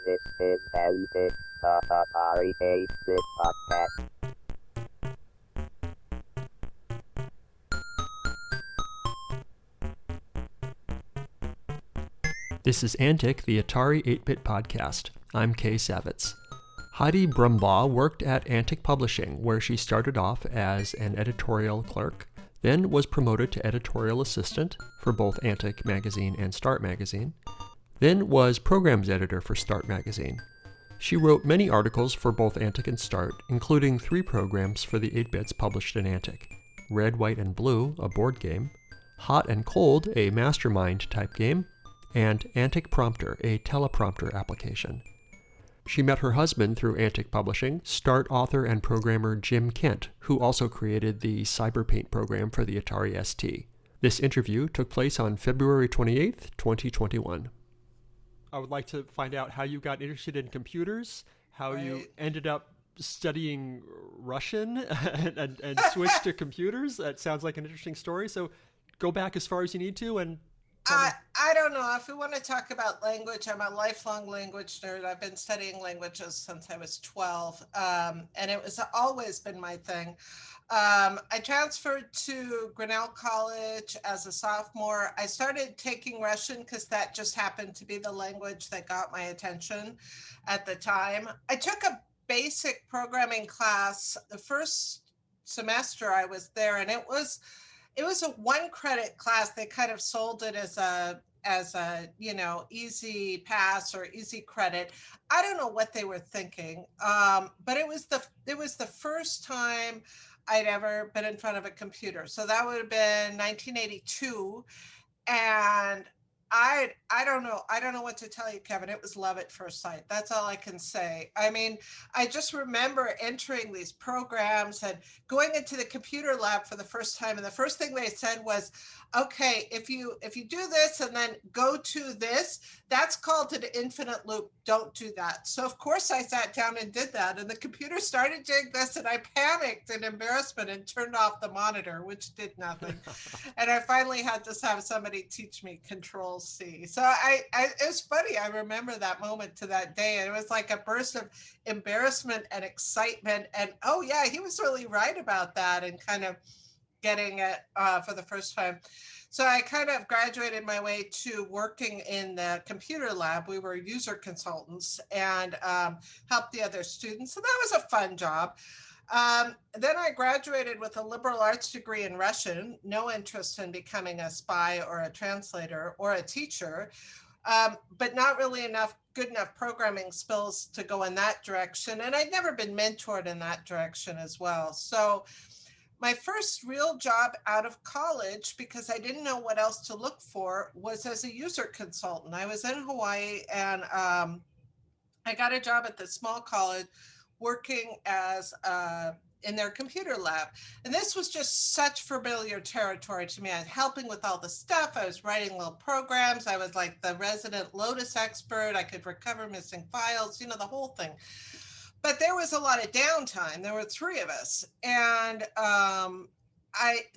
This is Antic, the Atari ST podcast. This is Antic, the Atari 8-bit podcast. I'm Kay Savetz. Heidi Brumbaugh worked at Antic Publishing, where she started off as an editorial clerk, then was promoted to editorial assistant for both Antic magazine and START magazine, then was programs editor for START magazine. She wrote many articles for both Antic and START, including 3 programs for the 8-bits published in Antic: Red, White, and Blue, a board game; Hot and Cold, a mastermind type game; and Antic Prompter, a teleprompter application. She met her husband through Antic Publishing, START author and programmer Jim Kent, who also created the CyberPaint program for the Atari ST. This interview took place on February 28th, 2021. I would like to find out how you got interested in computers, how you ended up studying Russian and switched to computers. That sounds like an interesting story. So go back as far as you need to and I don't know. If we want to talk about language, I'm a lifelong language nerd. I've been studying languages since I was 12, and it was always been my thing. I transferred to Grinnell College as a sophomore. I started taking Russian because that just happened to be the language that got my attention at the time. I took a basic programming class the first semester I was there, and it was a 1-credit class. They kind of sold it as a easy pass or easy credit. I don't know what they were thinking, but it was the first time I'd ever been in front of a computer. So that would have been 1982, and I don't know what to tell you, Kevin. It was love at first sight. That's all I can say. I mean, I just remember entering these programs and going into the computer lab for the first time. And the first thing they said was, okay, if you do this and then go to this, that's called an infinite loop. Don't do that. So of course I sat down and did that. And the computer started doing this, and I panicked in embarrassment and turned off the monitor, which did nothing. And I finally had to have somebody teach me Control C. So it was funny. I remember that moment to that day. And it was like a burst of embarrassment and excitement. And oh yeah, he was really right about that, and kind of getting it for the first time. So I kind of graduated my way to working in the computer lab. We were user consultants and helped the other students. So that was a fun job. Then I graduated with a liberal arts degree in Russian, no interest in becoming a spy or a translator or a teacher, but not really good enough programming skills to go in that direction. And I'd never been mentored in that direction as well. So my first real job out of college, because I didn't know what else to look for, was as a user consultant. I was in Hawaii, and I got a job at the small college working as in their computer lab. And this was just such familiar territory to me. I was helping with all the stuff. I was writing little programs. I was like the resident Lotus expert. I could recover missing files, the whole thing. But there was a lot of downtime. There were 3 of us. And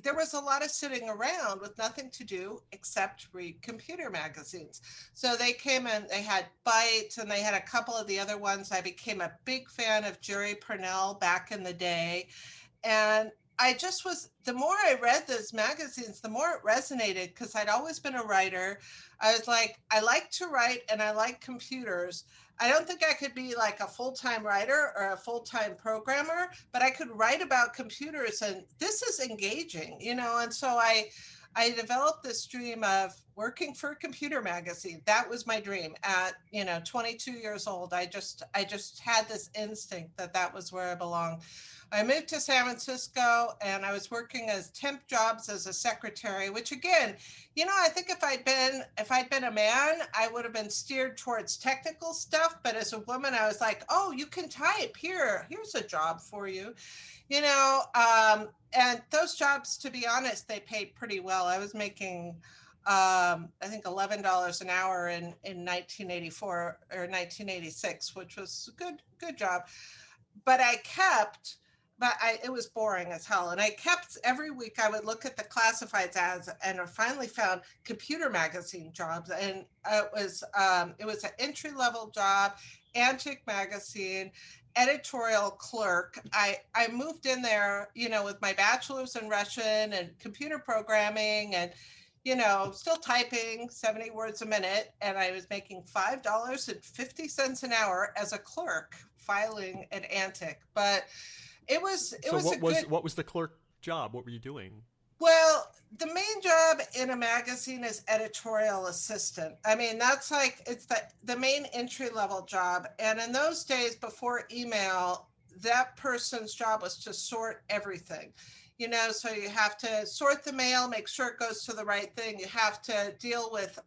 there was a lot of sitting around with nothing to do except read computer magazines. So they came and they had Bytes, and they had a couple of the other ones. I became a big fan of Jerry Purnell back in the day. And I just the more I read those magazines, the more it resonated, because I'd always been a writer. I was like, I like to write and I like computers. I don't think I could be like a full-time writer or a full-time programmer, but I could write about computers, and this is engaging, and so I developed this dream of working for a computer magazine. That was my dream at, 22 years old. I just had this instinct that was where I belonged. I moved to San Francisco, and I was working as temp jobs as a secretary, which again, I think if I'd been a man, I would have been steered towards technical stuff. But as a woman, I was like, oh, you can type here's a job for you, and those jobs, to be honest, they paid pretty well. I was making, I think $11 an hour in 1984 or 1986, which was a good job. But I kept it was boring as hell. And I kept, every week I would look at the classifieds ads, and I finally found computer magazine jobs. And it was an entry-level job, Antic magazine, editorial clerk. I moved in there, with my bachelor's in Russian and computer programming, and still typing 70 words a minute. And I was making $5.50 an hour as a clerk filing at Antic. But what was the clerk job? What were you doing? Well, the main job in a magazine is editorial assistant. I mean, that's like, it's the main entry level job. And in those days before email, that person's job was to sort everything. So you have to sort the mail, make sure it goes to the right thing. You have to deal with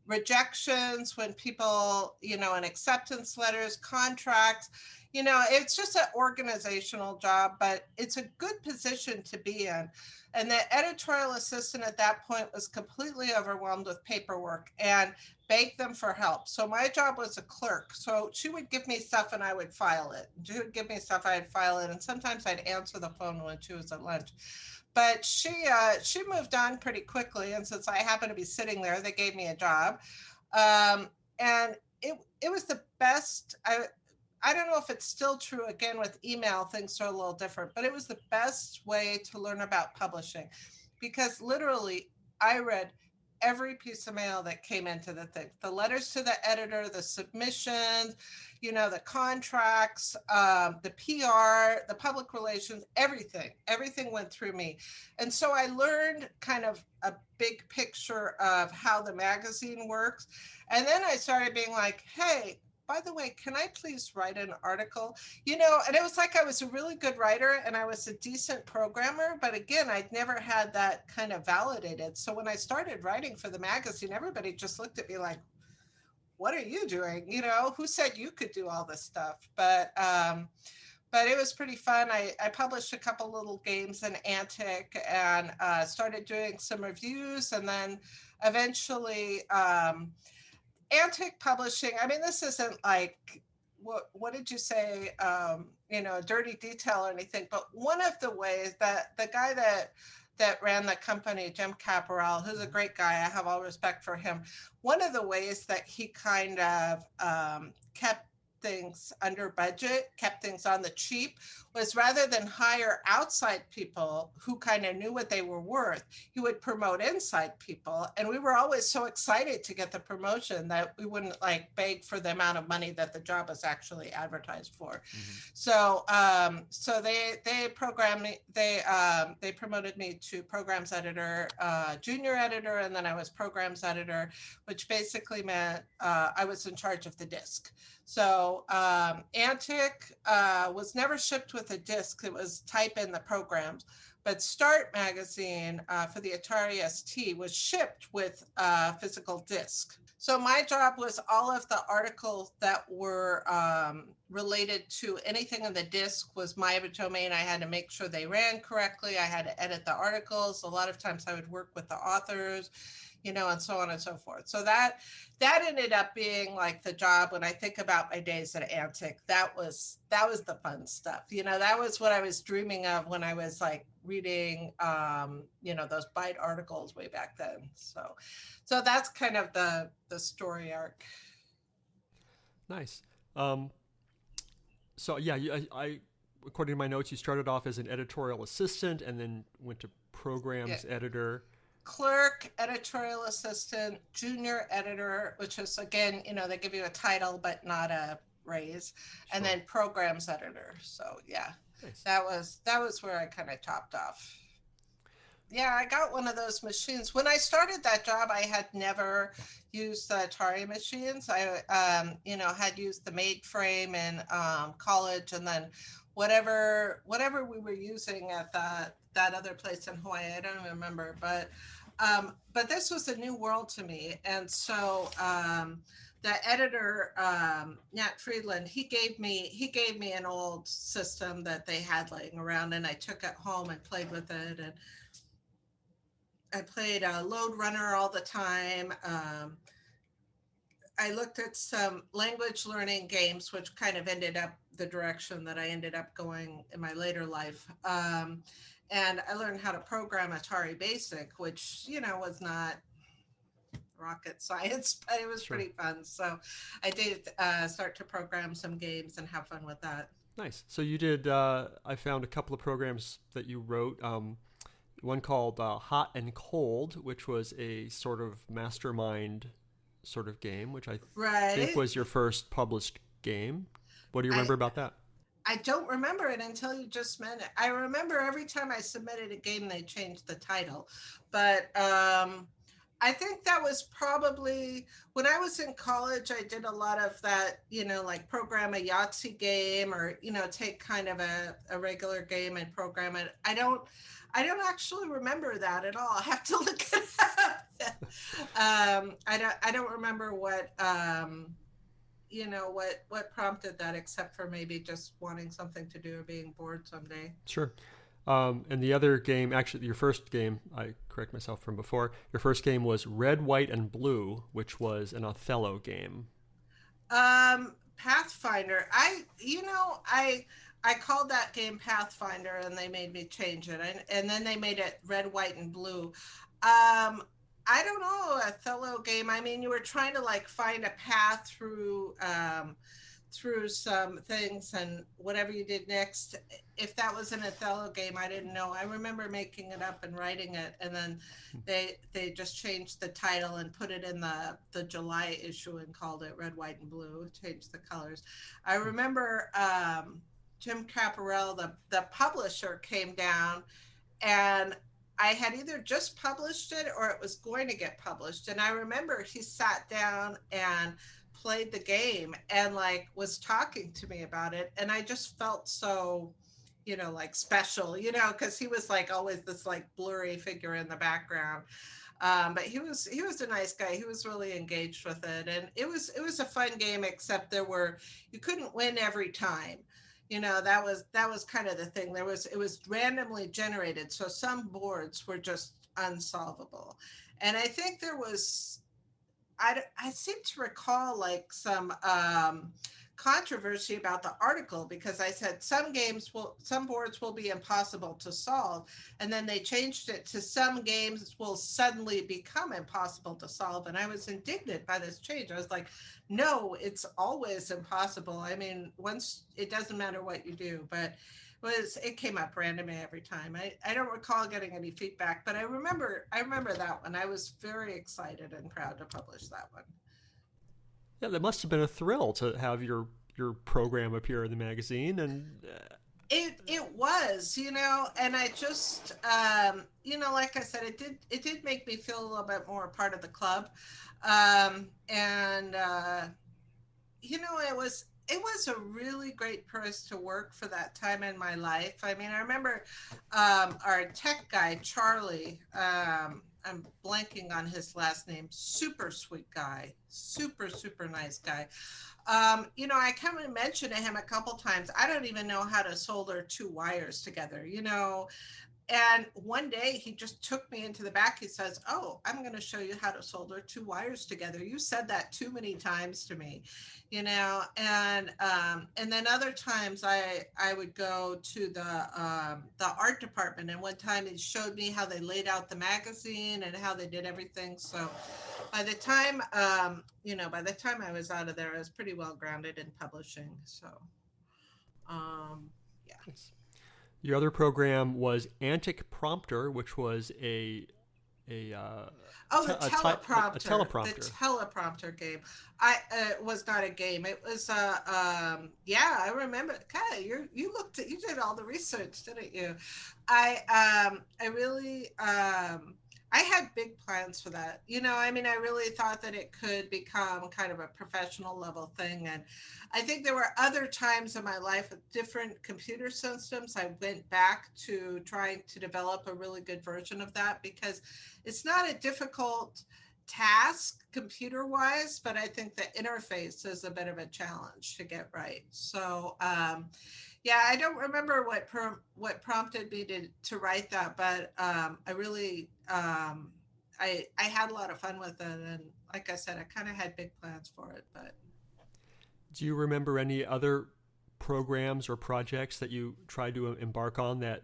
rejections when people, and acceptance letters, contracts. It's just an organizational job, but it's a good position to be in. And the editorial assistant at that point was completely overwhelmed with paperwork and begged them for help. So my job was a clerk. So she would give me stuff and I would file it. She would give me stuff, I'd file it. And sometimes I'd answer the phone when she was at lunch. But she moved on pretty quickly. And since I happened to be sitting there, they gave me a job. And it was the best. I don't know if it's still true. Again, with email, things are a little different, but it was the best way to learn about publishing, because literally I read every piece of mail that came into the thing, the letters to the editor, the submissions, the contracts, the PR, the public relations, everything went through me. And so I learned kind of a big picture of how the magazine works. And then I started being like, hey, by the way, can I please write an article? And it was like I was a really good writer and I was a decent programmer. But again, I'd never had that kind of validated. So when I started writing for the magazine, everybody just looked at me like, what are you doing? Who said you could do all this stuff? But it was pretty fun. I published a couple little games in Antic and started doing some reviews. And then eventually, Antic Publishing, I mean, this isn't like, what did you say, a dirty detail or anything, but one of the ways that the guy that ran the company, Jim Caporal, who's a great guy, I have all respect for him, one of the ways that he kind of kept things under budget, kept things on the cheap, was rather than hire outside people who kind of knew what they were worth, he would promote inside people. And we were always so excited to get the promotion that we wouldn't like beg for the amount of money that the job was actually advertised for. Mm-hmm. So they programmed me, they promoted me to programs editor, junior editor, and then I was programs editor, which basically meant I was in charge of the disc. So Antic was never shipped with a disc. It was type in the programs. But START magazine for the Atari ST was shipped with physical disc. So my job was all of the articles that were related to anything in the disc was my domain. I had to make sure they ran correctly. I had to edit the articles. A lot of times I would work with the authors, and so on and so forth. So that ended up being like the job. When I think about my days at Antic, that was the fun stuff. That was what I was dreaming of when I was like reading, those Byte articles way back then. So that's kind of the story arc. Nice. So yeah, I according to my notes, you started off as an editorial assistant and then went to programs editor. Clerk, editorial assistant, junior editor, which is, again, they give you a title but not a raise, and then programs editor. So yeah, nice. that was where I kind of topped off. Yeah, I got one of those machines. When I started that job, I had never used the Atari machines. I, had used the mainframe in college, and then whatever we were using at that other place in Hawaii, I don't even remember, but this was a new world to me. And so the editor, Nat Friedland, he gave me an old system that they had laying around, and I took it home and played with it. And I played Load Runner all the time. I looked at some language learning games, which kind of ended up the direction that I ended up going in my later life. And I learned how to program Atari Basic, which, was not rocket science, but it was Sure. pretty fun. So I did start to program some games and have fun with that. Nice. So you did, I found a couple of programs that you wrote. One called Hot and Cold, which was a sort of mastermind sort of game, which I think was your first published game. What do you remember about that? I don't remember it until you just meant it. I remember every time I submitted a game, they changed the title. But I think that was probably when I was in college, I did a lot of that, like program a Yahtzee game or, take kind of a regular game and program it. I don't actually remember that at all. I have to look it up. I don't remember what what prompted that, except for maybe just wanting something to do or being bored someday. Sure. And the other game, actually, your first game, I correct myself from before, your first game was Red, White, and Blue, which was an Othello game. Pathfinder. I called that game Pathfinder, and they made me change it. And then they made it Red, White, and Blue. I don't know, Othello game. I mean, you were trying to like find a path through some things, and whatever you did next. If that was an Othello game, I didn't know. I remember making it up and writing it, and then they just changed the title and put it in the July issue and called it Red, White, and Blue. Changed the colors. I remember Jim Caparel, the publisher, came down, and I had either just published it or it was going to get published. And I remember he sat down and played the game and like was talking to me about it. And I just felt so, like special, because he was like always this like blurry figure in the background. But he was a nice guy. He was really engaged with it. And it was a fun game, except you couldn't win every time. That was kind of the thing. It was randomly generated. So some boards were just unsolvable. And I think there was, I seem to recall like some controversy about the article, because I said some boards will be impossible to solve. And then they changed it to some games will suddenly become impossible to solve. And I was indignant by this change. I was like, no, it's always impossible. I mean, once it doesn't matter what you do, but it came up randomly every time. I don't recall getting any feedback, but I remember that one. I was very excited and proud to publish that one. Yeah, that must have been a thrill to have your program appear in the magazine, and it was, and I just like I said, it did make me feel a little bit more a part of the club, it was a really great place to work for that time in my life. I mean, I remember our tech guy, Charlie, I'm blanking on his last name, super sweet guy, super, super nice guy. I kind of mentioned to him a couple times, I don't even know how to solder two wires together, And one day he just took me into the back. He says, "Oh, I'm going to show you how to solder two wires together. You said that too many times to me, And then other times I would go to the art department, and one time he showed me how they laid out the magazine and how they did everything. So by the time I was out of there, I was pretty well grounded in publishing. So yeah. Nice. Your other program was Antic Prompter, which was the teleprompter. The teleprompter game. It was not a game. It was I remember. Okay, you did all the research, didn't you? I really I had big plans for that. I really thought that it could become kind of a professional level thing. And I think there were other times in my life with different computer systems. I went back to trying to develop a really good version of that, because it's not a difficult task computer wise, but I think the interface is a bit of a challenge to get right. So, I don't remember what prompted me to write that, but I really I had a lot of fun with it, and like I said, I kind of had big plans for it. But do you remember any other programs or projects that you tried to embark on that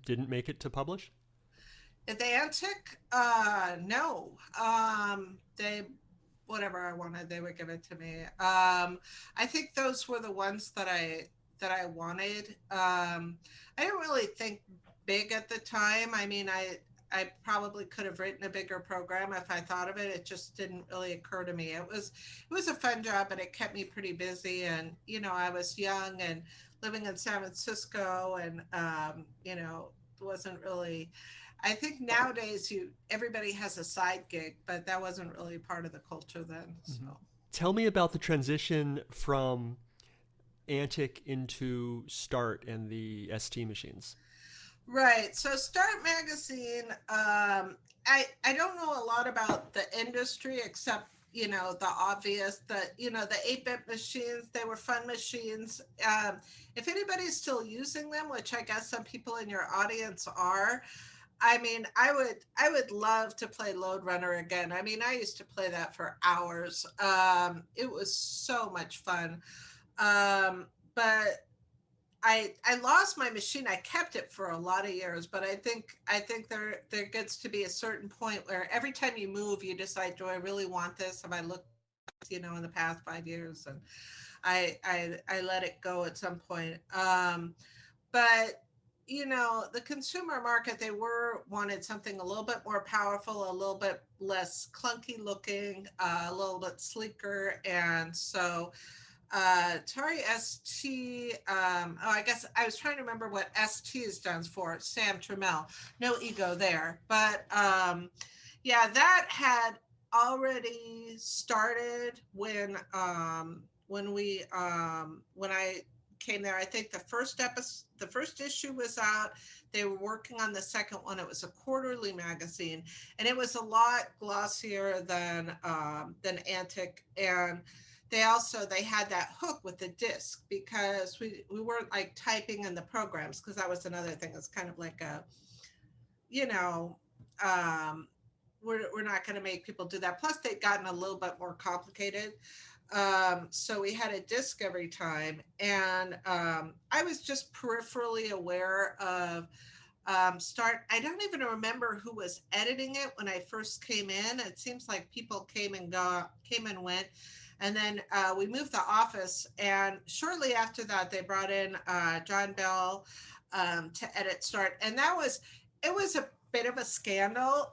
didn't make it to publish? At the Antic, no. They, whatever I wanted, they would give it to me. I think those were the ones that I wanted. I didn't really think big at the time. I mean, I probably could have written a bigger program if I thought of it. It just didn't really occur to me. It was a fun job, but it kept me pretty busy. And I was young and living in San Francisco, and wasn't really. I think nowadays everybody has a side gig, but that wasn't really part of the culture then. So. Tell me about the transition from Antic into START and the ST machines. Right. So Start Magazine, I don't know a lot about the industry except, the obvious, the 8-bit machines, they were fun machines. If anybody's still using them, which I guess some people in your audience are, I mean, I would love to play Lode Runner again. I mean, I used to play that for hours. It was so much fun. But I lost my machine. I kept it for a lot of years, but I think there gets to be a certain point where every time you move, you decide, do I really want this? Have I looked, in the past 5 years? And I let it go at some point. But the consumer market, they wanted something a little bit more powerful, a little bit less clunky looking, a little bit sleeker. And so Atari ST, I guess I was trying to remember what ST stands for, Sam Trammell, no ego there. But that had already started when I came there. I think the first issue was out. They were working on the second one. It was a quarterly magazine, and it was a lot glossier than Antic. And they had that hook with the disc, because we weren't like typing in the programs, because that was another thing. It's kind of like a, we're not going to make people do that. Plus, they'd gotten a little bit more complicated. So we had a disc every time, and I was just peripherally aware of Start. I don't even remember who was editing it when I first came in. It seems like people came and went. And then we moved the office, and shortly after that, they brought in John Bell to edit Start. And it was a bit of a scandal,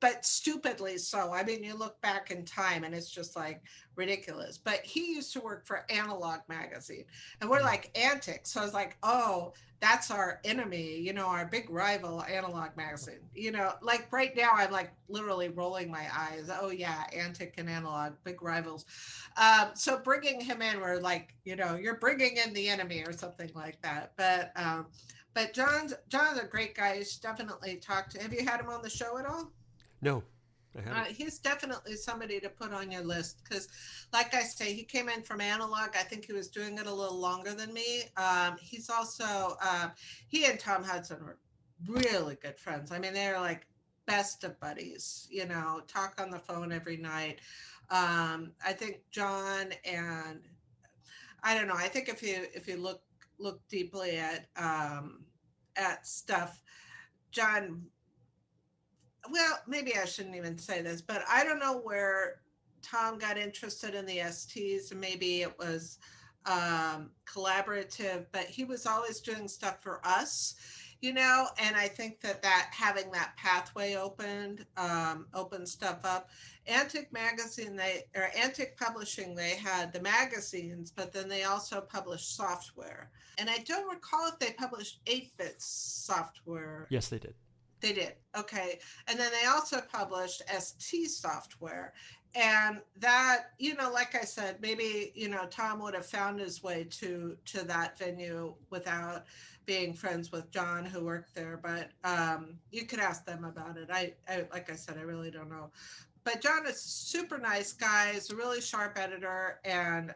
but stupidly so. I mean, you look back in time and it's just like ridiculous. But he used to work for Analog Magazine, and we're like Antic. So I was like, oh, that's our enemy, our big rival, Analog Magazine. Like right now, I'm like literally rolling my eyes. Oh yeah, Antic and Analog, big rivals. So bringing him in, we're like, you're bringing in the enemy or something like that. But John's a great guy. You should definitely talk to. Have you had him on the show at all? No, I haven't. He's definitely somebody to put on your list, because, like I say, he came in from Analog. I think he was doing it a little longer than me. He's also, he and Tom Hudson were really good friends. I mean, they're like best of buddies, talk on the phone every night. I think John and, I don't know, I think if you look deeply at stuff, John, well, maybe I shouldn't even say this, but I don't know where Tom got interested in the STs, and maybe it was collaborative, but he was always doing stuff for us, and I think that having that pathway opened stuff up. Antic Magazine, Antic Publishing, they had the magazines, but then they also published software. And I don't recall if they published 8-bit software. Yes, they did. They did. Okay. And then they also published ST software. And that, like I said, maybe, Tom would have found his way to that venue without being friends with John, who worked there. But you could ask them about it. I like I said, I really don't know. But John is a super nice guy. He's a really sharp editor. And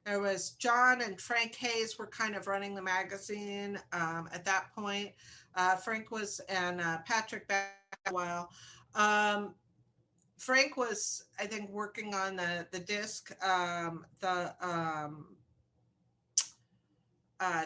there was John and Frank Hayes were kind of running the magazine at that point. Frank was, and Patrick back a while. Frank was, I think, working on the disc.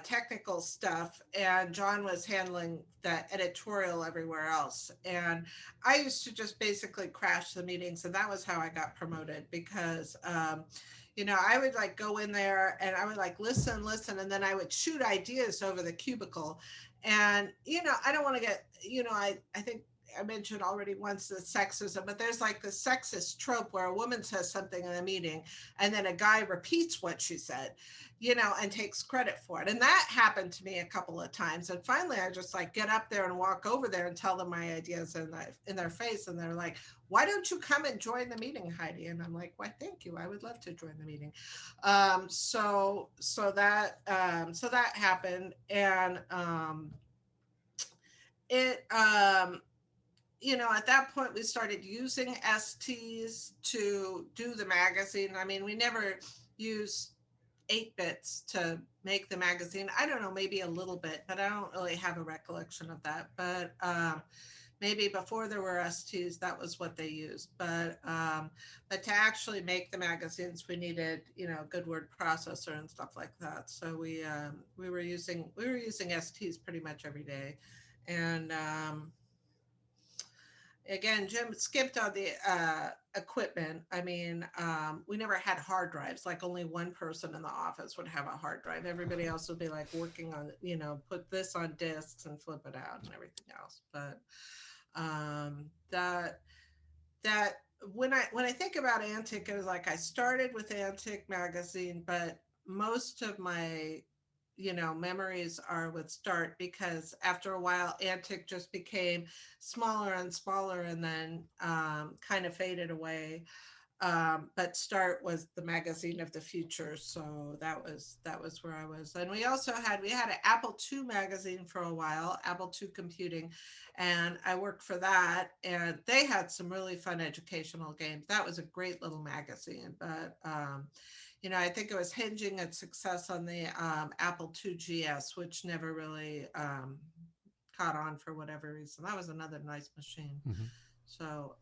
technical stuff, and John was handling the editorial everywhere else. And I used to just basically crash the meetings, and that was how I got promoted, because I would like go in there and I would like listen, and then I would shoot ideas over the cubicle. And I don't want to get, I think I mentioned already once the sexism, but there's like the sexist trope where a woman says something in a meeting and then a guy repeats what she said, and takes credit for it. And that happened to me a couple of times. And finally, I just like get up there and walk over there and tell them my ideas in their face. And they're like, "Why don't you come and join the meeting, Heidi?" And I'm like, "Why, thank you. I would love to join the meeting." So that happened. And it at that point we started using STs to do the magazine. I mean, we never used 8 bits to make the magazine. I don't know, maybe a little bit, but I don't really have a recollection of that. But maybe before there were STs, that was what they used. But to actually make the magazines, we needed, good word processor and stuff like that. So we were using STs pretty much every day. And again, Jim skipped on the equipment. I mean, we never had hard drives. Like only one person in the office would have a hard drive. Everybody else would be like working on, put this on disks and flip it out and everything else. But that when I think about Antic, it was like I started with Antic magazine, but most of my memories are with START, because after a while Antic just became smaller and smaller and then kind of faded away. But START was the magazine of the future, so that was where I was. And we had an Apple II magazine for a while, Apple II Computing, and I worked for that, and they had some really fun educational games. That was a great little magazine. But I think it was hinging its success on the Apple II GS, which never really caught on for whatever reason. That was another nice machine. Mm-hmm. So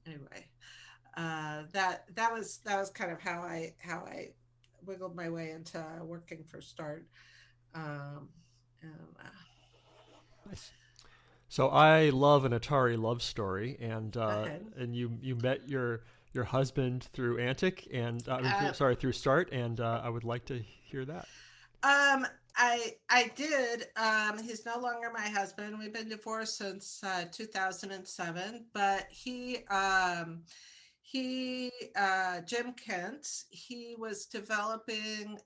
anyway, that was kind of how I wiggled my way into working for START. Nice. So I love an Atari love story, and you met your husband through Antic and through START, and I would like to hear that. I did. He's no longer my husband. We've been divorced since 2007, but Jim Kent, he was developing,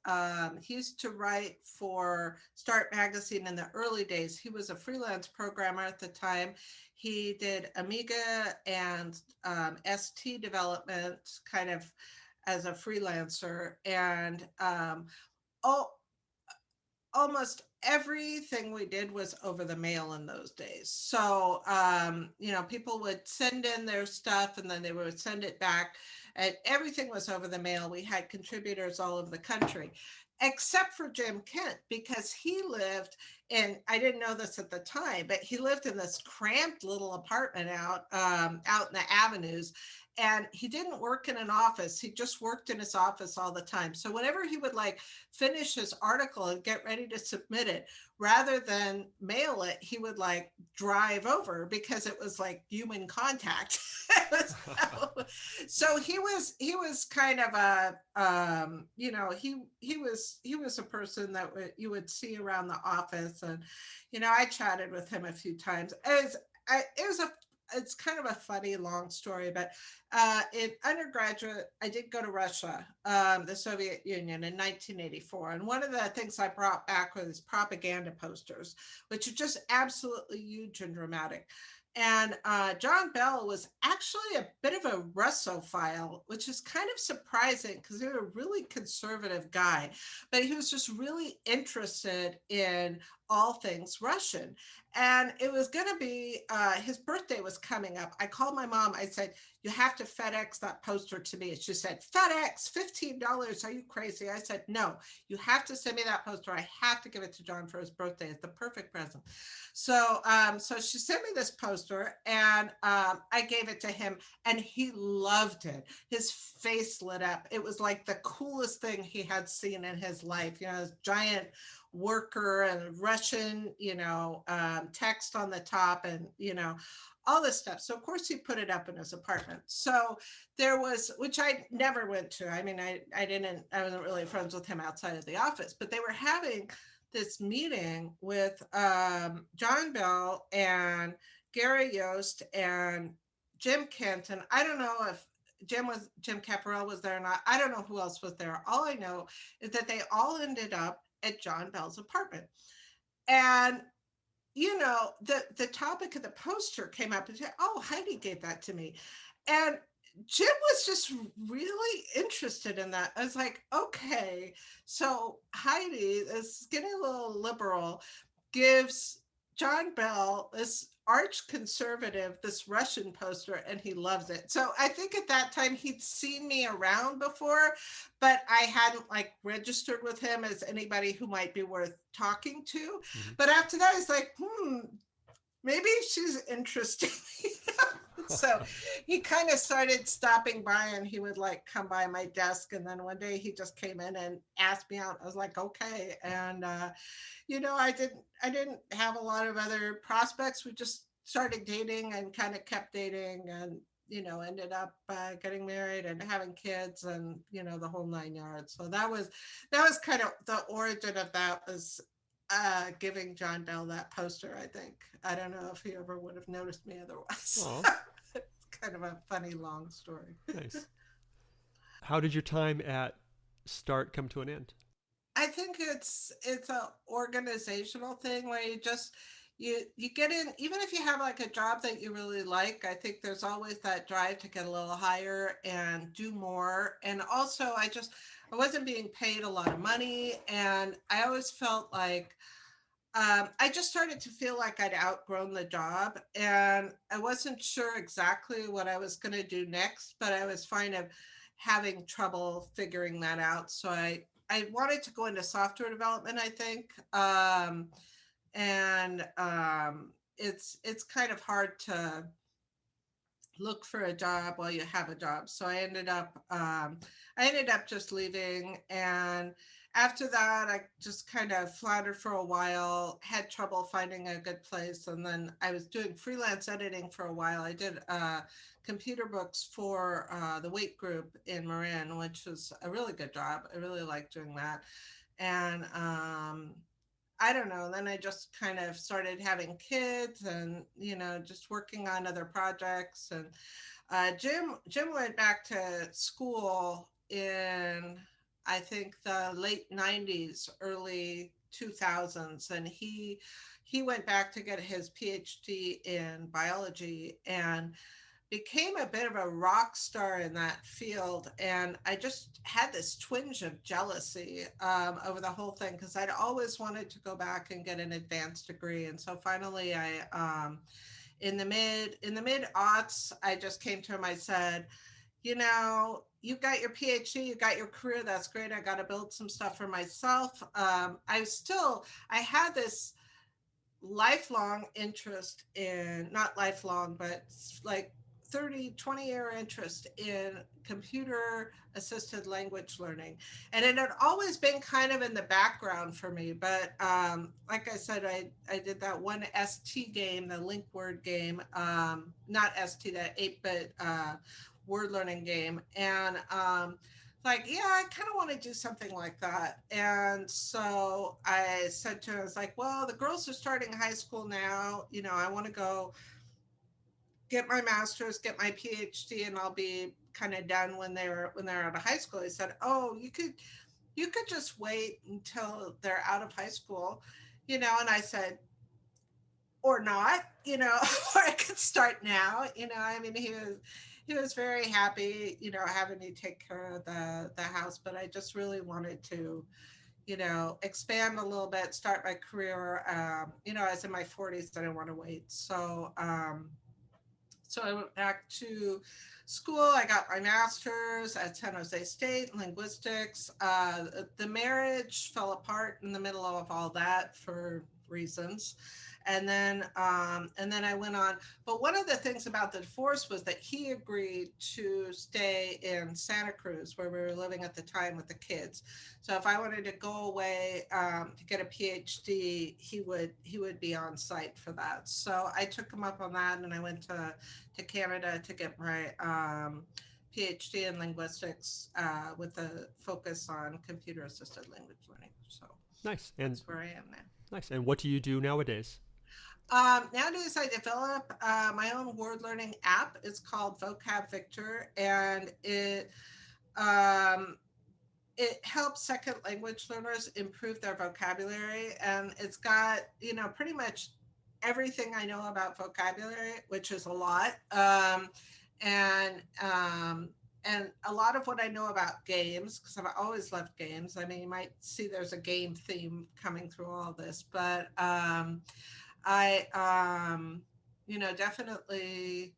he used to write for START magazine in the early days. He was a freelance programmer at the time. He did Amiga and ST development kind of as a freelancer. And almost everything we did was over the mail in those days. So, people would send in their stuff and then they would send it back, and everything was over the mail. We had contributors all over the country, except for Jim Kent, because he lived in, I didn't know this at the time, but he lived in this cramped little apartment out in the avenues. And he didn't work in an office. He just worked in his office all the time. So whenever he would like finish his article and get ready to submit it, rather than mail it, he would like drive over, because it was like human contact. So he was kind of a, he was a person that you would see around the office. And, I chatted with him a few times. It's kind of a funny long story, but in undergraduate, I did go to Russia, the Soviet Union, in 1984. And one of the things I brought back was propaganda posters, which are just absolutely huge and dramatic. And John Bell was actually a bit of a Russophile, which is kind of surprising because he was a really conservative guy, but he was just really interested in all things Russian. And it was going to be, his birthday was coming up. I called my mom. I said, you have to FedEx that poster to me. She said, FedEx, $15. Are you crazy? I said, no, you have to send me that poster. I have to give it to John for his birthday. It's the perfect present. So, so she sent me this poster, and I gave it to him, and he loved it. His face lit up. It was like the coolest thing he had seen in his life. This giant worker and Russian, text on the top, and, all this stuff. So of course he put it up in his apartment. So there was, which I never went to. I mean, I wasn't really friends with him outside of the office, but they were having this meeting with John Bell and Gary Yost and Jim Kenton. I don't know if Jim Caparel was there or not. I don't know who else was there. All I know is that they all ended up at John Bell's apartment. And the topic of the poster came up and said, oh, Heidi gave that to me. And Jim was just really interested in that. I was like, okay, so Heidi is getting a little liberal, gives John Bell, this arch conservative, this Russian poster, and he loves it. So I think at that time he'd seen me around before, but I hadn't registered with him as anybody who might be worth talking to. Mm-hmm. But after that, it's like, maybe she's interesting. So he kind of started stopping by, and he would come by my desk. And then one day he just came in and asked me out. I was like, okay. And, I didn't have a lot of other prospects. We just started dating and kind of kept dating, and, ended up getting married and having kids, and, the whole 9 yards. So that was kind of the origin of that, was giving John Bell that poster, I think. I don't know if he ever would have noticed me otherwise. It's kind of a funny, long story. Nice. How did your time at START come to an end? I think it's an organizational thing where you just, you get in, even if you have a job that you really like, I think there's always that drive to get a little higher and do more. And also I wasn't being paid a lot of money, and I always felt like I just started to feel like I'd outgrown the job, and I wasn't sure exactly what I was going to do next, but I was having trouble figuring that out. So I wanted to go into software development, I think. It's kind of hard to look for a job while you have a job. So I ended up just leaving. And after that, I just kind of floundered for a while, had trouble finding a good place. And then I was doing freelance editing for a while. I did computer books for the Wait Group in Marin, which was a really good job. I really liked doing that. And I don't know. Then I just kind of started having kids, and, just working on other projects. And Jim went back to school in, I think, the late 90s, early 2000s. And he went back to get his PhD in biology, and became a bit of a rock star in that field. And I just had this twinge of jealousy over the whole thing, because I'd always wanted to go back and get an advanced degree. And so finally in the mid aughts, I just came to him. I said, you got your PhD, you got your career, that's great. I got to build some stuff for myself. I had this lifelong interest in, not lifelong, but 20-year interest in computer assisted language learning. And it had always been kind of in the background for me. But like I said, I did that one ST game, the link word game, not ST, that 8-bit word learning game. And I kind of want to do something like that. And so I said to him, I was like, well, the girls are starting high school now. I want to go get my master's, get my PhD, and I'll be kind of done when they're out of high school. He said, oh, you could just wait until they're out of high school, and I said, or not, or I could start now, he was very happy, having me take care of the house, but I just really wanted to, expand a little bit, start my career. I was in my 40s, I didn't want to wait. So I went back to school. I got my master's at San Jose State in linguistics. The marriage fell apart in the middle of all that for reasons. And then I went on. But one of the things about the divorce was that he agreed to stay in Santa Cruz, where we were living at the time with the kids. So if I wanted to go away to get a PhD, he would be on site for that. So I took him up on that, and I went to Canada to get my PhD in linguistics with a focus on computer-assisted language learning. So nice. And that's where I am now. Nice. And what do you do nowadays? Nowadays, I develop my own word learning app. It's called Vocab Victor, and it helps second language learners improve their vocabulary. And it's got, pretty much everything I know about vocabulary, which is a lot, and a lot of what I know about games, because I've always loved games. I mean, you might see there's a game theme coming through all this, but I, definitely,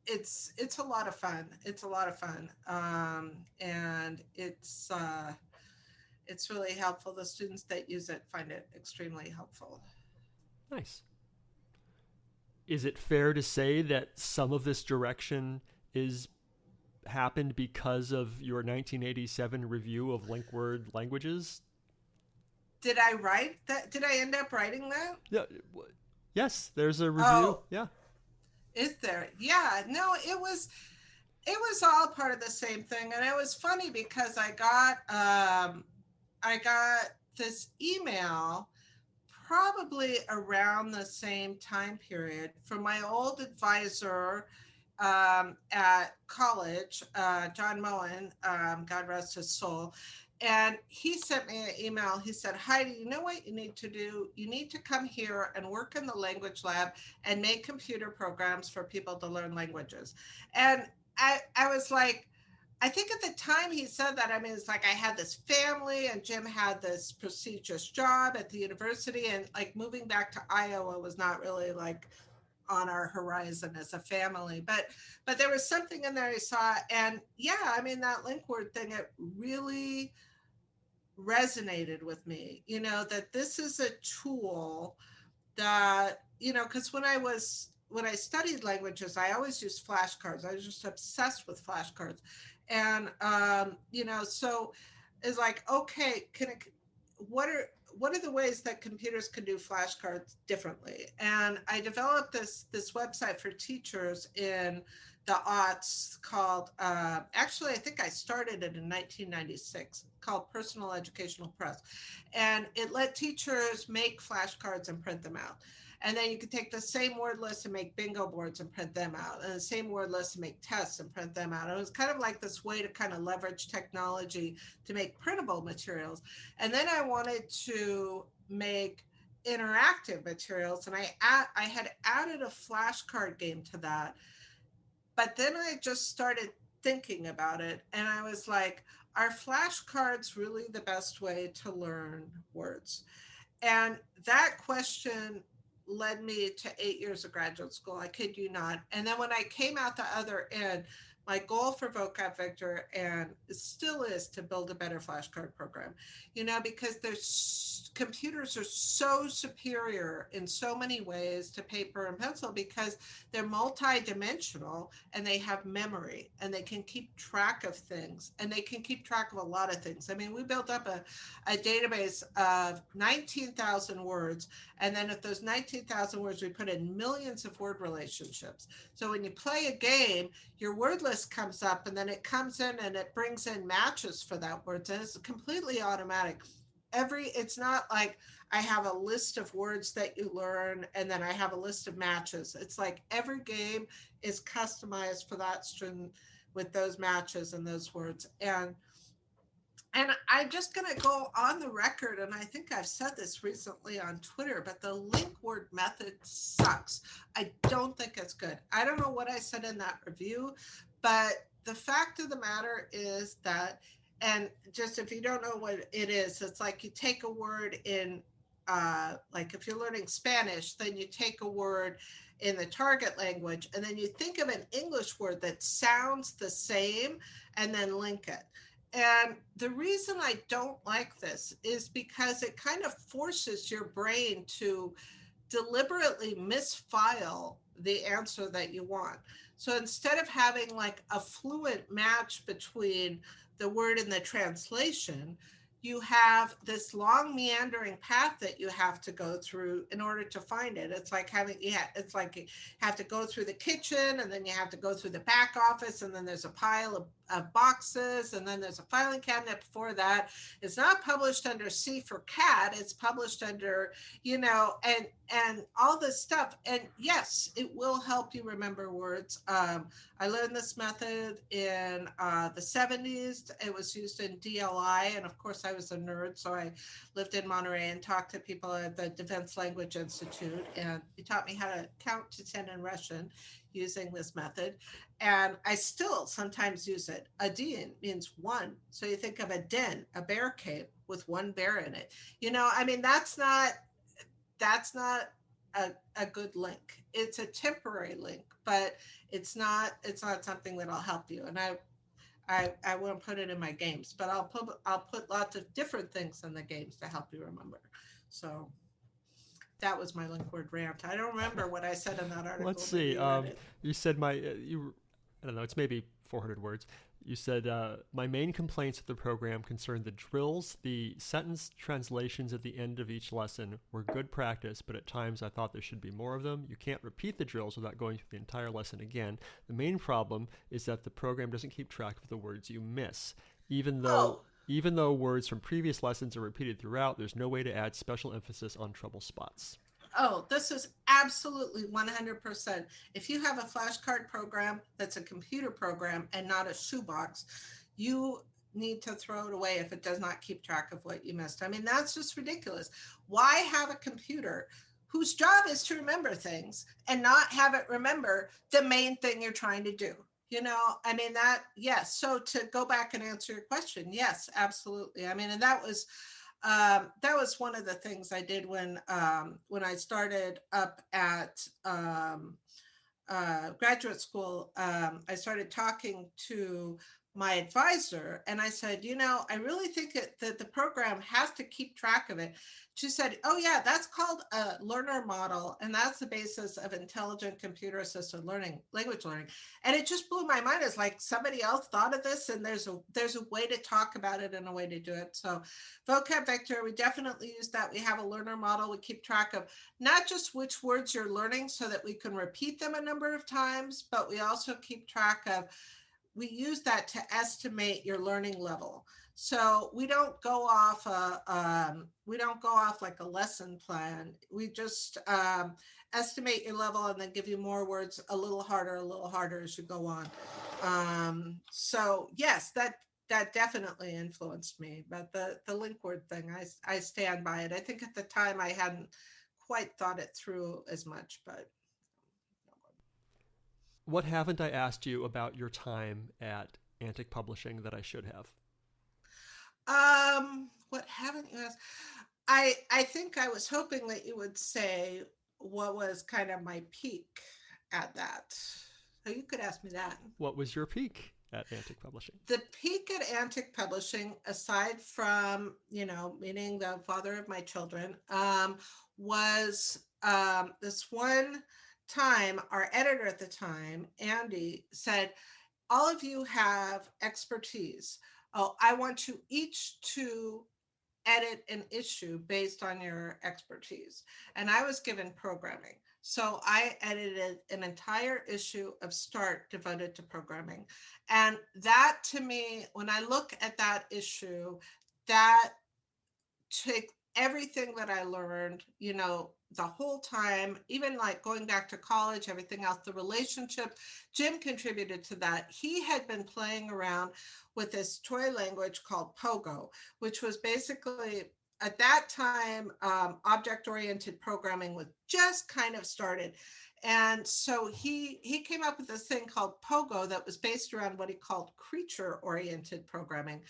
it's a lot of fun. It's a lot of fun. And it's really helpful. The students that use it find it extremely helpful. Nice. Is it fair to say that some of this direction happened because of your 1987 review of LinkWord languages? Did I write that? Did I end up writing that? Yeah. Yes, there's a review. Oh, yeah. Is there? Yeah. No, it was all part of the same thing. And it was funny because I got this email probably around the same time period from my old advisor at college, John Moen, God rest his soul. And he sent me an email. He said, Heidi, you know what you need to do? You need to come here and work in the language lab and make computer programs for people to learn languages. And I was like, I think at the time he said that, I mean, it's like I had this family and Jim had this prestigious job at the university, and like moving back to Iowa was not really like on our horizon as a family, but there was something in there I saw. And yeah, I mean, that LinkWord thing, it really resonated with me, that this is a tool that, because when I studied languages, I always used flashcards. I was just obsessed with flashcards. And, so it's like, okay, what are the ways that computers can do flashcards differently? And I developed this website for teachers in the aughts called, actually, I think I started it in 1996, called Personal Educational Press. And it let teachers make flashcards and print them out. And then you could take the same word list and make bingo boards and print them out, and the same word list and make tests and print them out. It was kind of like this way to kind of leverage technology to make printable materials. And then I wanted to make interactive materials, and I had added a flashcard game to that. But then I just started thinking about it, and I was like, are flashcards really the best way to learn words? And that question led me to 8 years of graduate school. I kid you not. And then when I came out the other end, my goal for Vocab Victor, and it still is, to build a better flashcard program, because computers are so superior in so many ways to paper and pencil, because they're multi-dimensional and they have memory and they can keep track of things, and they can keep track of a lot of things. I mean, we built up a database of 19,000 words. And then if those 19,000 words, we put in millions of word relationships. So when you play a game, your word list comes up, and then it comes in and it brings in matches for that word. And it's completely automatic. It's not like I have a list of words that you learn and then I have a list of matches. It's like every game is customized for that student with those matches and those words. And I'm just going to go on the record, and I think I've said this recently on Twitter, but the LinkWord method sucks. I don't think it's good. I don't know what I said in that review, but the fact of the matter is that, and just if you don't know what it is, it's like you take a word in, like if you're learning Spanish, then you take a word in the target language, and then you think of an English word that sounds the same and then link it. And the reason I don't like this is because it kind of forces your brain to deliberately misfile the answer that you want. So instead of having like a fluent match between the word and the translation, you have this long meandering path that you have to go through in order to find it. It's like having, yeah, it's like you have to go through the kitchen, and then you have to go through the back office, and then there's a pile of boxes, and then there's a filing cabinet before that. It's not published under C for cat, it's published under, and all this stuff. And yes, it will help you remember words. I learned this method in the 70s. It was used in DLI. And of course, I was a nerd. So I lived in Monterey and talked to people at the Defense Language Institute. And he taught me how to count to 10 in Russian using this method. And I still sometimes use it. A din means one. So you think of a den, a bear cave with one bear in it. That's not a good link. It's a temporary link, but it's not something that'll help you. And I won't put it in my games, but I'll put lots of different things in the games to help you remember. So that was my link word rant. I don't remember what I said in that article. Let's see. You said I don't know, it's maybe 400 words. You said, my main complaints with the program concerned the drills. The sentence translations at the end of each lesson were good practice, but at times I thought there should be more of them. You can't repeat the drills without going through the entire lesson again. The main problem is that the program doesn't keep track of the words you miss. Even though words from previous lessons are repeated throughout, there's no way to add special emphasis on trouble spots. Oh, this is absolutely 100%. If you have a flashcard program that's a computer program and not a shoebox, you need to throw it away if it does not keep track of what you missed. I mean, that's just ridiculous. Why have a computer whose job is to remember things and not have it remember the main thing you're trying to do? Yes. So to go back and answer your question, yes, absolutely. And that was one of the things I did when I started up at graduate school. I started talking to my advisor, and I said, I really think that the program has to keep track of it. She said, oh yeah, that's called a learner model, and that's the basis of intelligent computer assisted learning, language learning. And it just blew my mind. It's like somebody else thought of this, and there's a way to talk about it and a way to do it. So vocab vector, we definitely use that. We have a learner model. We keep track of not just which words you're learning so that we can repeat them a number of times, but we also keep track of, we use that to estimate your learning level. So we don't go off like a lesson plan. We just estimate your level and then give you more words a little harder as you go on. So yes, that definitely influenced me. But the link word thing, I stand by it. I think at the time I hadn't quite thought it through as much, but. What haven't I asked you about your time at Antic Publishing that I should have? What haven't you asked? I think I was hoping that you would say what was kind of my peak at that. So you could ask me that. What was your peak at Antic Publishing? The peak at Antic Publishing, aside from, meeting the father of my children, was this one time. Our editor at the time, Andy, said, all of you have expertise. Oh, I want you each to edit an issue based on your expertise. And I was given programming. So I edited an entire issue of START devoted to programming. And that, to me, when I look at that issue, that took everything that I learned, the whole time, even like going back to college, everything else, the relationship, Jim contributed to that. He had been playing around with this toy language called Pogo, which was basically, at that time, object-oriented programming was just kind of started. And so he came up with this thing called Pogo that was based around what he called creature-oriented programming.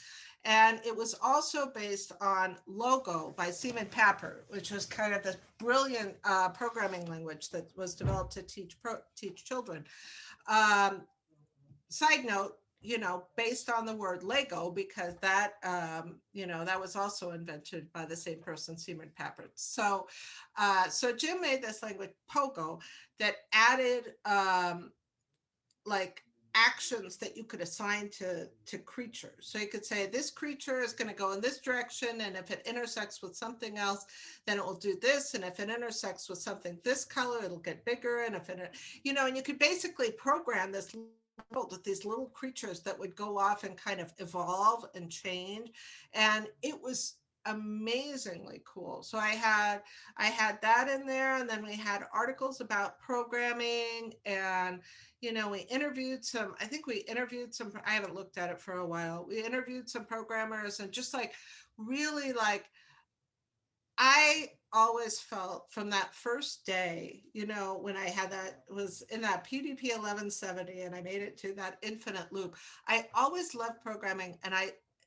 And it was also based on Logo by Seaman Papert, which was kind of this brilliant programming language that was developed to teach children. Side note, based on the word Lego, because that, that was also invented by the same person, Seaman Papert. So Jim made this language, Pogo, that added like actions that you could assign to creatures. So you could say, this creature is going to go in this direction, and if it intersects with something else, then it will do this. And if it intersects with something this color, it'll get bigger. And if it, and you could basically program this world with these little creatures that would go off and kind of evolve and change. And it was amazingly cool. So I had that in there, and then we had articles about programming, and we interviewed some, I haven't looked at it for a while. We interviewed some programmers, and just like really, like, I always felt from that first day, when I had was in that PDP 1170 and I made it to that infinite loop. I always loved programming, and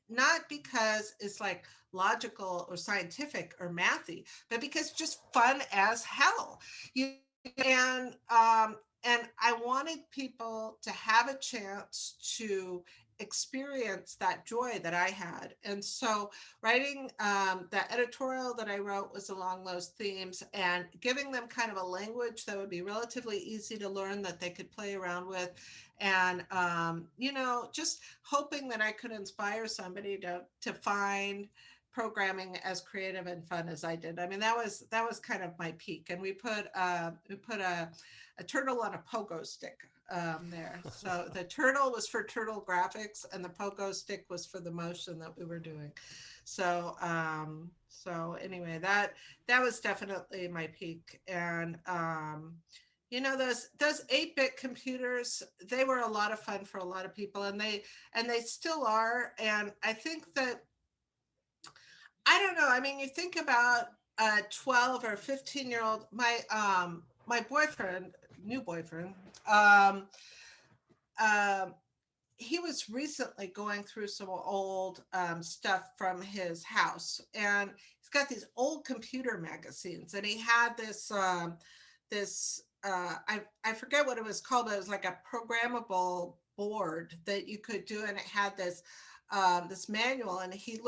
not because it's like logical or scientific or mathy, but because just fun as hell. And I wanted people to have a chance to experience that joy that I had. And so writing that editorial that I wrote was along those themes, and giving them kind of a language that would be relatively easy to learn, that they could play around with. And, just hoping that I could inspire somebody to find programming as creative and fun as I did. I mean, that was kind of my peak. And we put a turtle on a pogo stick there. So the turtle was for turtle graphics, and the pogo stick was for the motion that we were doing. So anyway, that was definitely my peak. And those 8-bit computers, they were a lot of fun for a lot of people, and they still are. And I think that, I don't know, I mean, you think about a 12 or 15-year-old, my boyfriend, new boyfriend, he was recently going through some old stuff from his house, and he's got these old computer magazines, and he had this I forget what it was called, but it was like a programmable board that you could do, and it had this manual, and he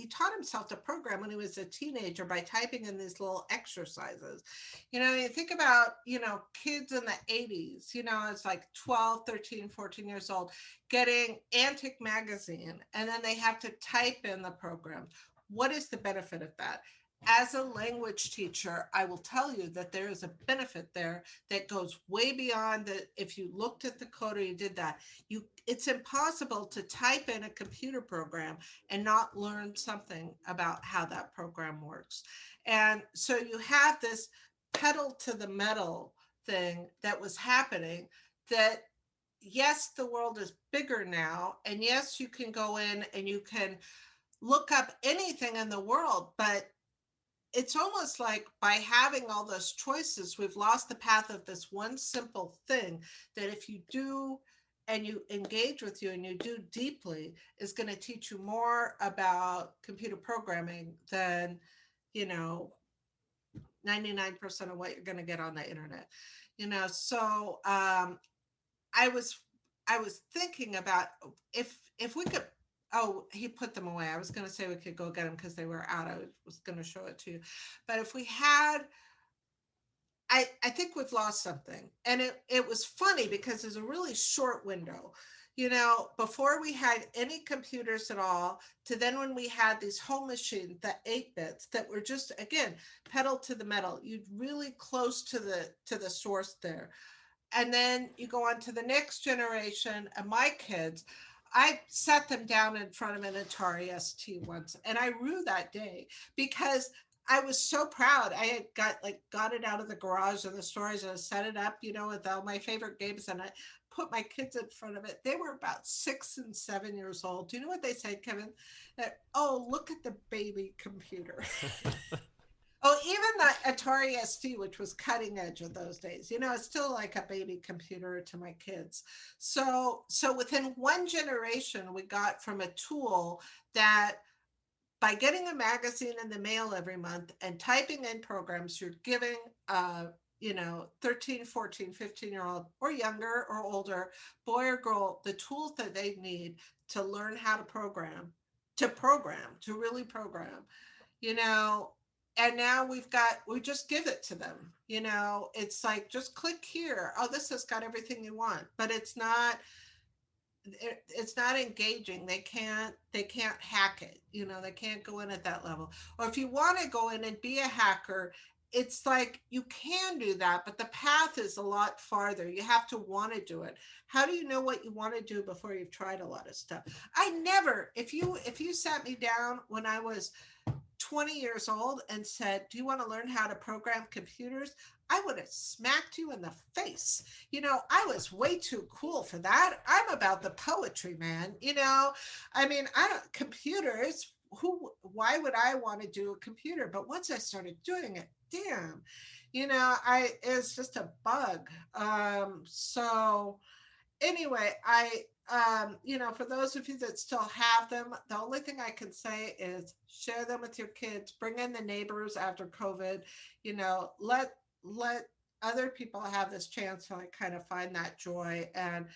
taught himself to program when he was a teenager by typing in these little exercises. You think about, kids in the 80s, it's like 12, 13, 14 years old, getting Antic magazine, and then they have to type in the program. What is the benefit of that? As a language teacher, I will tell you that there is a benefit there that goes way beyond that. If you looked at the code or you did that, it's impossible to type in a computer program and not learn something about how that program works. And so you have this pedal to the metal thing that was happening, that yes, the world is bigger now, and yes, you can go in and you can look up anything in the world, but it's almost like by having all those choices, we've lost the path of this one simple thing that, if you do and you engage with you and you do deeply, is going to teach you more about computer programming than 99% of what you're going to get on the internet. So I was thinking about if we could. Oh, he put them away. I was going to say we could go get them because they were out. I was going to show it to you. But if we had, I think we've lost something. And it was funny because it's a really short window, before we had any computers at all, to then when we had these home machines, the 8-bits that were just, again, pedal to the metal. You'd really close to the source there. And then you go on to the next generation, and my kids, I sat them down in front of an Atari ST once, and I rue that day because I was so proud. I had got it out of the garage or the storage, and I set it up, with all my favorite games, and I put my kids in front of it. They were about 6 and 7 years old. Do you know what they said, Kevin? That, oh, look at the baby computer. Oh, even the Atari ST, which was cutting edge of those days, it's still like a baby computer to my kids. So within one generation, we got from a tool that by getting a magazine in the mail every month and typing in programs, you're giving 13, 14, 15-year-old or younger or older, boy or girl, the tools that they need to learn how to program, to really program, and now we just give it to them. It's like, just click here. Oh, this has got everything you want, but it's not engaging. They can't hack it. They can't go in at that level. Or if you want to go in and be a hacker, it's like you can do that, but the path is a lot farther. You have to want to do it. How do you know what you want to do before you've tried a lot of stuff? If you sat me down when I was 20 years old and said, do you want to learn how to program computers? I would have smacked you in the face. I was way too cool for that. I'm about the poetry, man. Computers, why would I want to do a computer? But once I started doing it, damn, it's just a bug. So anyway, for those of you that still have them, the only thing I can say is share them with your kids, bring in the neighbors after COVID, let other people have this chance to kind of find that joy. And,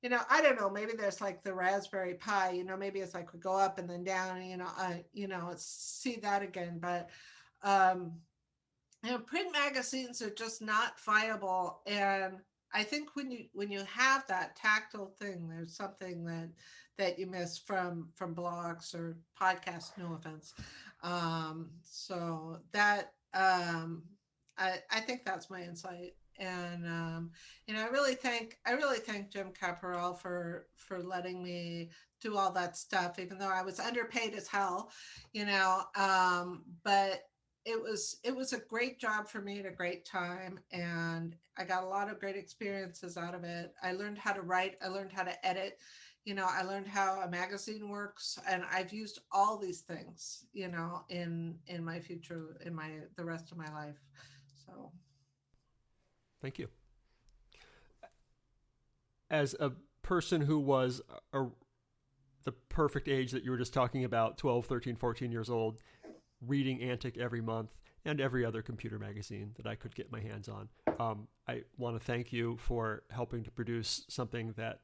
I don't know, maybe there's like the Raspberry Pi, maybe it's like we go up and then down, see that again. But, print magazines are just not viable. And I think when you have that tactile thing, there's something that you miss from blogs or podcasts, no offense. So that, I think that's my insight. And, I really thank Jim Caparel for letting me do all that stuff, even though I was underpaid as hell, but it was a great job for me at a great time. And I got a lot of great experiences out of it. I learned how to write. I learned how to edit. I learned how a magazine works, and I've used all these things, in my future, the rest of my life. So. Thank you. As a person who was the perfect age that you were just talking about, 12, 13, 14 years old, reading Antic every month and every other computer magazine that I could get my hands on, I want to thank you for helping to produce something that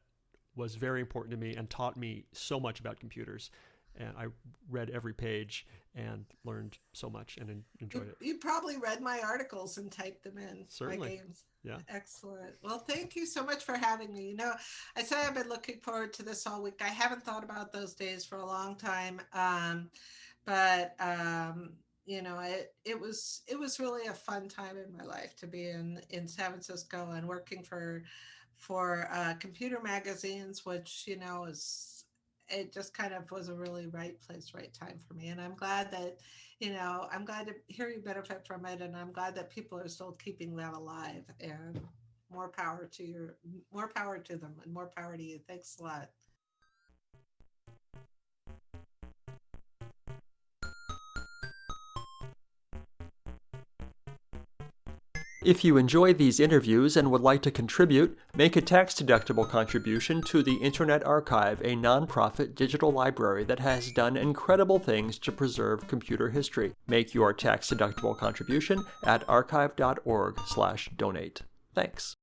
was very important to me and taught me so much about computers. And I read every page and learned so much and enjoyed it. You probably read my articles and typed them in. Certainly. My games. Yeah. Excellent. Well, thank you so much for having me. I said I've been looking forward to this all week. I haven't thought about those days for a long time. But it was really a fun time in my life to be in San Francisco and working for computer magazines, which, it just kind of was a really right place, right time for me. And I'm glad that, I'm glad to hear you benefit from it. And I'm glad that people are still keeping that alive, and more power to them, and more power to you. Thanks a lot. If you enjoy these interviews and would like to contribute, make a tax-deductible contribution to the Internet Archive, a nonprofit digital library that has done incredible things to preserve computer history. Make your tax-deductible contribution at archive.org/donate. Thanks.